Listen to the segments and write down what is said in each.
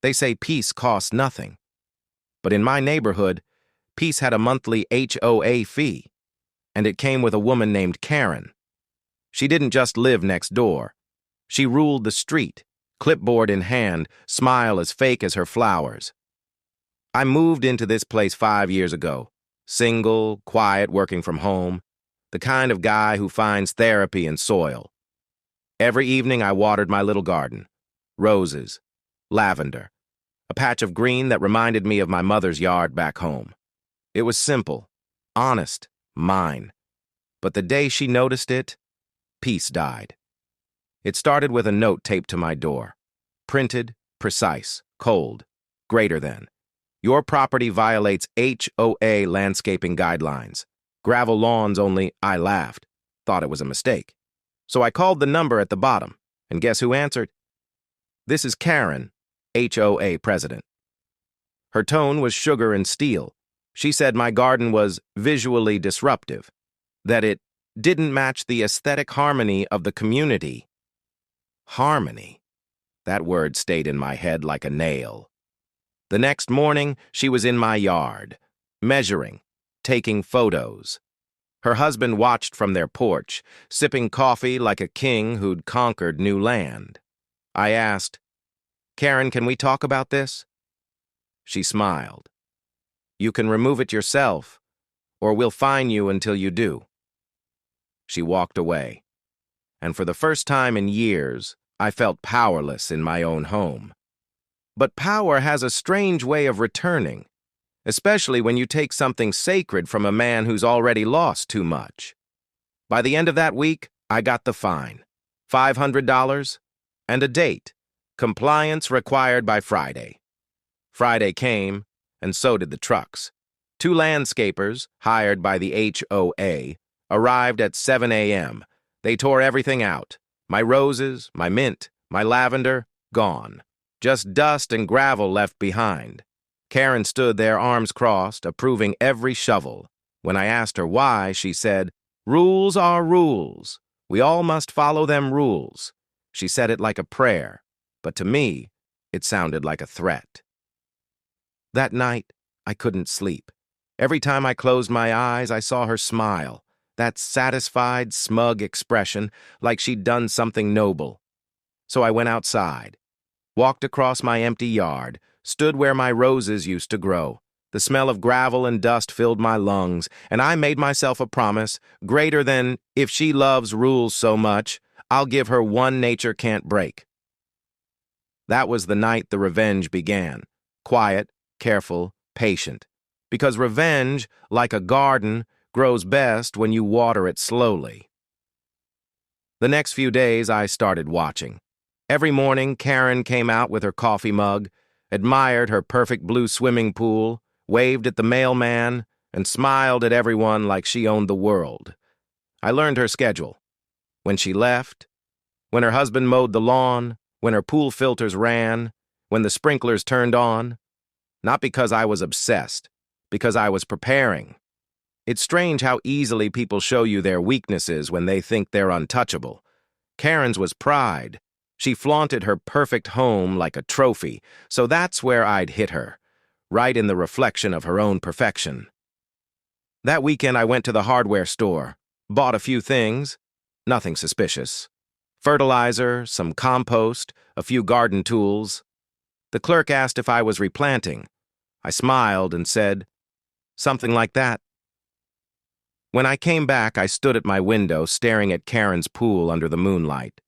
They say peace costs nothing. But in my neighborhood, peace had a monthly HOA fee, and it came with a woman named Karen. She didn't just live next door. She ruled the street, clipboard in hand, smile as fake as her flowers. I moved into this place 5 years ago, single, quiet, working from home, the kind of guy who finds therapy in soil. Every evening I watered my little garden. Roses, lavender, a patch of green that reminded me of my mother's yard back home. It was simple, honest, mine. But the day she noticed it, peace died. It started with a note taped to my door. Printed, precise, cold, greater than. Your property violates HOA landscaping guidelines. Gravel lawns only. I laughed, thought it was a mistake. So I called the number at the bottom, and guess who answered? This is Karen, HOA president. Her tone was sugar and steel. She said my garden was visually disruptive, that it didn't match the aesthetic harmony of the community. Harmony. That word stayed in my head like a nail. The next morning, she was in my yard, measuring, taking photos. Her husband watched from their porch, sipping coffee like a king who'd conquered new land. I asked, Karen, can we talk about this? She smiled. You can remove it yourself, or we'll fine you until you do. She walked away, and for the first time in years, I felt powerless in my own home. But power has a strange way of returning, especially when you take something sacred from a man who's already lost too much. By the end of that week, I got the fine, $500, and a date, compliance required by Friday. Friday came, and so did the trucks. 2 landscapers, hired by the HOA, arrived at 7 a.m. They tore everything out. My roses, my mint, my lavender, gone. Just dust and gravel left behind. Karen stood there, arms crossed, approving every shovel. When I asked her why, she said, "Rules are rules. We all must follow them rules." She said it like a prayer, but to me, it sounded like a threat. That night, I couldn't sleep. Every time I closed my eyes, I saw her smile, that satisfied, smug expression, like she'd done something noble. So I went outside, walked across my empty yard, stood where my roses used to grow. The smell of gravel and dust filled my lungs, and I made myself a promise, greater than, if she loves rules so much, I'll give her one nature can't break. That was the night the revenge began. Quiet, careful, patient. Because revenge, like a garden, grows best when you water it slowly. The next few days, I started watching. Every morning, Karen came out with her coffee mug, admired her perfect blue swimming pool, waved at the mailman, and smiled at everyone like she owned the world. I learned her schedule. When she left, when her husband mowed the lawn, when her pool filters ran, when the sprinklers turned on. Not because I was obsessed, because I was preparing. It's strange how easily people show you their weaknesses when they think they're untouchable. Karen's was pride. She flaunted her perfect home like a trophy, so that's where I'd hit her, right in the reflection of her own perfection. That weekend I went to the hardware store, bought a few things, nothing suspicious. Fertilizer, some compost, a few garden tools. The clerk asked if I was replanting. I smiled and said, something like that. When I came back, I stood at my window staring at Karen's pool under the moonlight.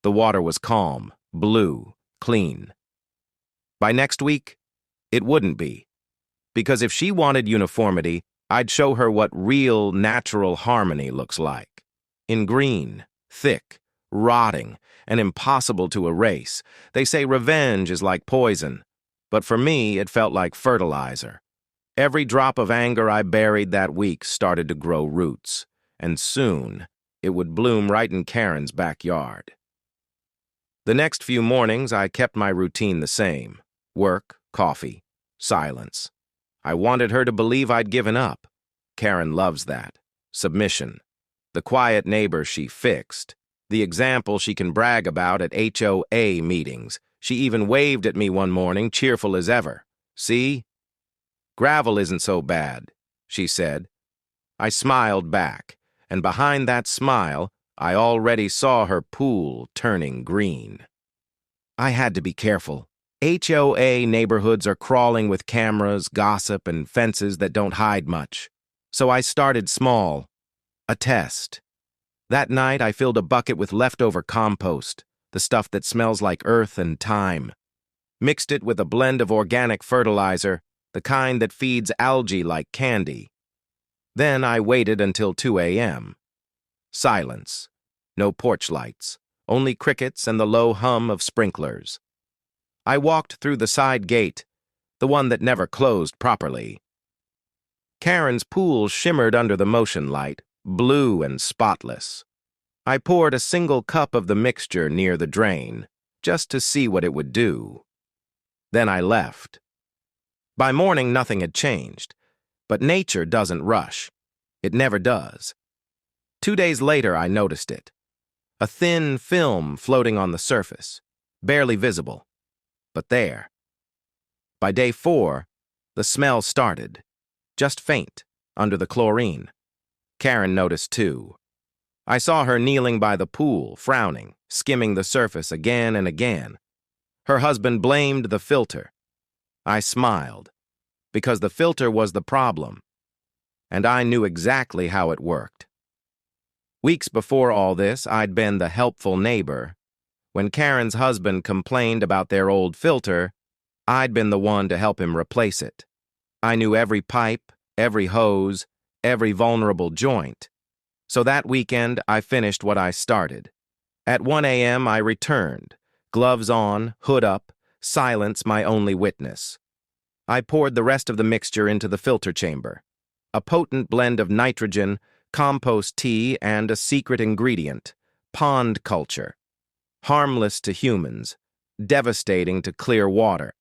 The water was calm, blue, clean. By next week, it wouldn't be. Because if she wanted uniformity, I'd show her what real, natural harmony looks like. In green, thick, rotting, and impossible to erase. They say revenge is like poison, but for me, it felt like fertilizer. Every drop of anger I buried that week started to grow roots, and soon it would bloom right in Karen's backyard. The next few mornings, I kept my routine the same. Work, coffee, silence. I wanted her to believe I'd given up. Karen loves that. Submission. The quiet neighbor she fixed. The example she can brag about at HOA meetings. She even waved at me one morning, cheerful as ever. "See? Gravel isn't so bad," she said. I smiled back, and behind that smile, I already saw her pool turning green. I had to be careful. HOA neighborhoods are crawling with cameras, gossip, and fences that don't hide much. So I started small. A test. That night, I filled a bucket with leftover compost, the stuff that smells like earth and thyme. Mixed it with a blend of organic fertilizer, the kind that feeds algae like candy. Then I waited until 2 a.m. Silence. No porch lights. Only crickets and the low hum of sprinklers. I walked through the side gate, the one that never closed properly. Karen's pool shimmered under the motion light, blue and spotless. I poured a single cup of the mixture near the drain, just to see what it would do. Then I left. By morning, nothing had changed, but nature doesn't rush. It never does. 2 days later, I noticed it. A thin film floating on the surface, barely visible, but there. By day 4, the smell started, just faint, under the chlorine. Karen noticed too. I saw her kneeling by the pool, frowning, skimming the surface again and again. Her husband blamed the filter. I smiled, because the filter was the problem, and I knew exactly how it worked. Weeks before all this, I'd been the helpful neighbor. When Karen's husband complained about their old filter, I'd been the one to help him replace it. I knew every pipe, every hose, every vulnerable joint. So that weekend, I finished what I started. At 1 a.m., I returned, gloves on, hood up, silence my only witness. I poured the rest of the mixture into the filter chamber. A potent blend of nitrogen, compost tea, and a secret ingredient, pond culture. Harmless to humans, devastating to clear water.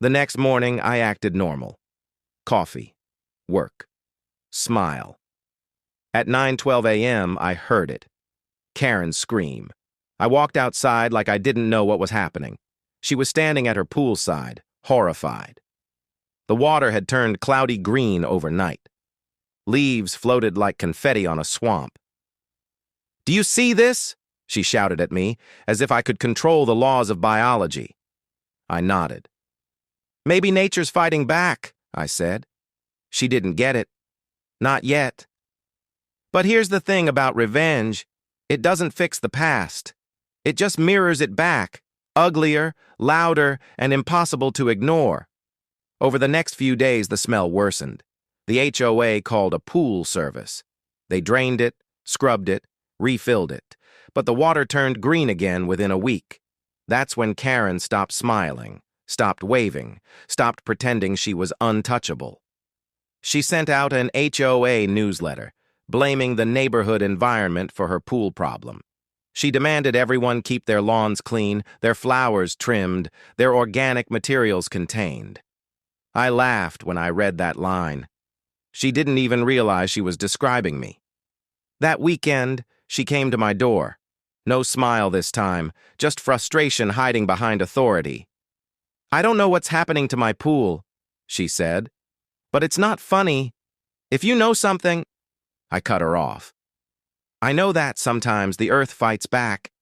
The next morning, I acted normal. Coffee, work, smile. At 9:12 a.m., I heard it. Karen's scream. I walked outside like I didn't know what was happening. She was standing at her poolside, horrified. The water had turned cloudy green overnight. Leaves floated like confetti on a swamp. "Do you see this?" she shouted at me, as if I could control the laws of biology. I nodded. "Maybe nature's fighting back," I said. She didn't get it. Not yet. But here's the thing about revenge. It doesn't fix the past. It just mirrors it back, uglier, louder, and impossible to ignore. Over the next few days, the smell worsened. The HOA called a pool service. They drained it, scrubbed it, refilled it. But the water turned green again within a week. That's when Karen stopped smiling, stopped waving, stopped pretending she was untouchable. She sent out an HOA newsletter, blaming the neighborhood environment for her pool problem. She demanded everyone keep their lawns clean, their flowers trimmed, their organic materials contained. I laughed when I read that line. She didn't even realize she was describing me. That weekend, she came to my door. No smile this time, just frustration hiding behind authority. "I don't know what's happening to my pool," she said. "But it's not funny. If you know something—" I cut her off. "I know that sometimes the earth fights back."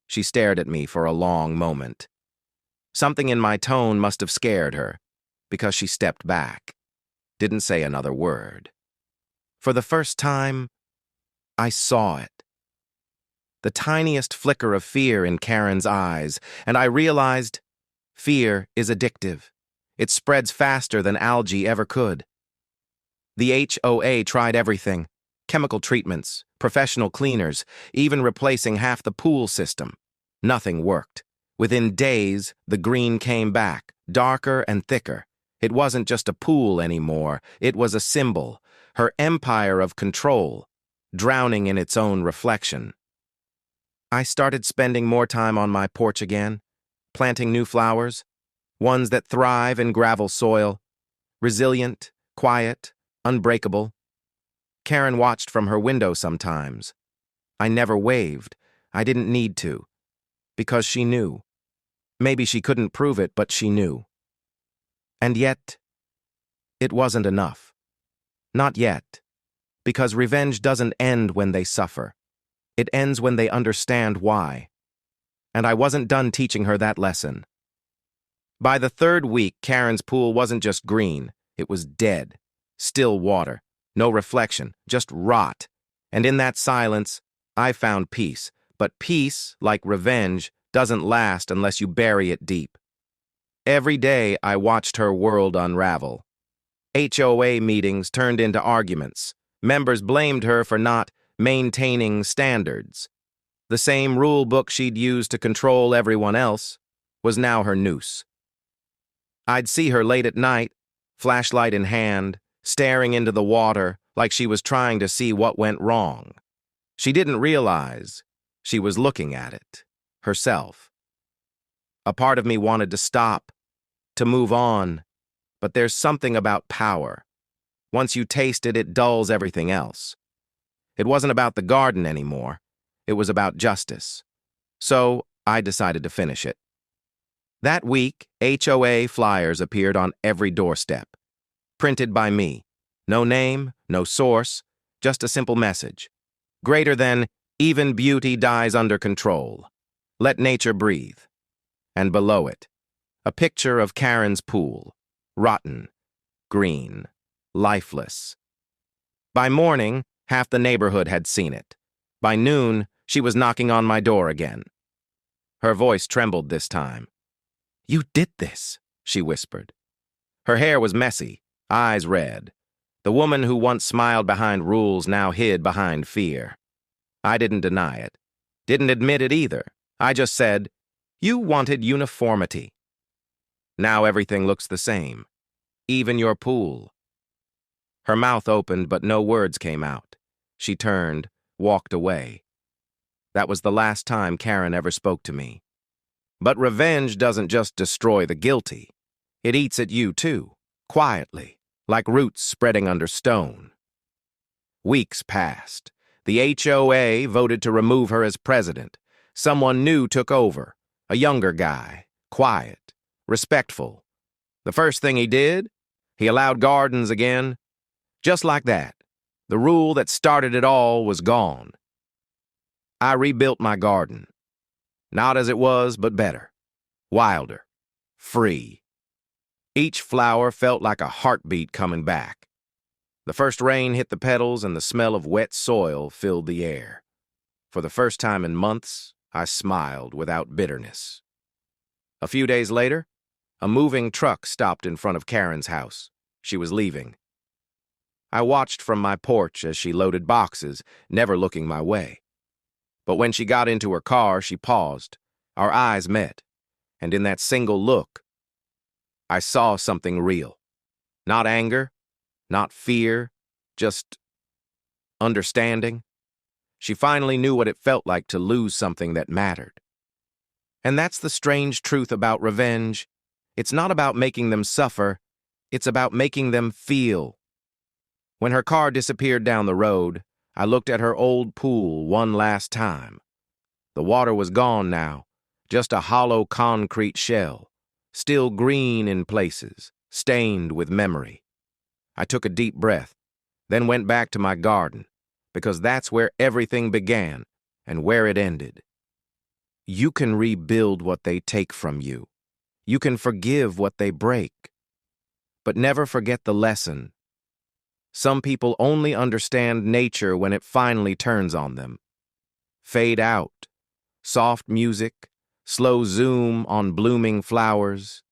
She stared at me for a long moment. Something in my tone must have scared her, because she stepped back, didn't say another word. For the first time, I saw it. The tiniest flicker of fear in Karen's eyes, and I realized fear is addictive. It spreads faster than algae ever could. The HOA tried everything: chemical treatments, professional cleaners, even replacing half the pool system. Nothing worked. Within days, the green came back, darker and thicker. It wasn't just a pool anymore. It was a symbol, her empire of control, drowning in its own reflection. I started spending more time on my porch again, planting new flowers, ones that thrive in gravel soil, resilient, quiet, unbreakable. Karen watched from her window sometimes. I never waved. I didn't need to, because she knew. Maybe she couldn't prove it, but she knew. And yet, it wasn't enough. Not yet. Because revenge doesn't end when they suffer. It ends when they understand why. And I wasn't done teaching her that lesson. By the third week, Karen's pool wasn't just green, it was dead. Still water. No reflection, just rot. And in that silence, I found peace. But peace, like revenge, doesn't last unless you bury it deep. Every day, I watched her world unravel. HOA meetings turned into arguments. Members blamed her for not maintaining standards. The same rule book she'd used to control everyone else was now her noose. I'd see her late at night, flashlight in hand, staring into the water like she was trying to see what went wrong. She didn't realize she was looking at it, herself. A part of me wanted to stop, to move on, but there's something about power. Once you taste it, it dulls everything else. It wasn't about the garden anymore. It was about justice. So I decided to finish it. That week, HOA flyers appeared on every doorstep. Printed by me. No name, no source, just a simple message. Greater than, even beauty dies under control. Let nature breathe. And below it, a picture of Karen's pool. Rotten, green, lifeless. By morning, half the neighborhood had seen it. By noon, she was knocking on my door again. Her voice trembled this time. "You did this," she whispered. Her hair was messy, eyes red. The woman who once smiled behind rules now hid behind fear. I didn't deny it. Didn't admit it either. I just said, "You wanted uniformity. Now everything looks the same. Even your pool." Her mouth opened, but no words came out. She turned, walked away. That was the last time Karen ever spoke to me. But revenge doesn't just destroy the guilty. It eats at you too, quietly, like roots spreading under stone. Weeks passed. The HOA voted to remove her as president. Someone new took over, a younger guy, quiet, respectful. The first thing he did, he allowed gardens again. Just like that, the rule that started it all was gone. I rebuilt my garden. Not as it was, but better, wilder, free. Each flower felt like a heartbeat coming back. The first rain hit the petals and the smell of wet soil filled the air. For the first time in months, I smiled without bitterness. A few days later, a moving truck stopped in front of Karen's house. She was leaving. I watched from my porch as she loaded boxes, never looking my way. But when she got into her car, she paused. Our eyes met, and in that single look, I saw something real. Not anger, not fear, just understanding. She finally knew what it felt like to lose something that mattered. And that's the strange truth about revenge. It's not about making them suffer, it's about making them feel. When her car disappeared down the road, I looked at her old pool one last time. The water was gone now, just a hollow concrete shell, still green in places, stained with memory. I took a deep breath, then went back to my garden, because that's where everything began and where it ended. You can rebuild what they take from you. You can forgive what they break. But never forget the lesson. Some people only understand nature when it finally turns on them. Fade out, soft music, slow zoom on blooming flowers,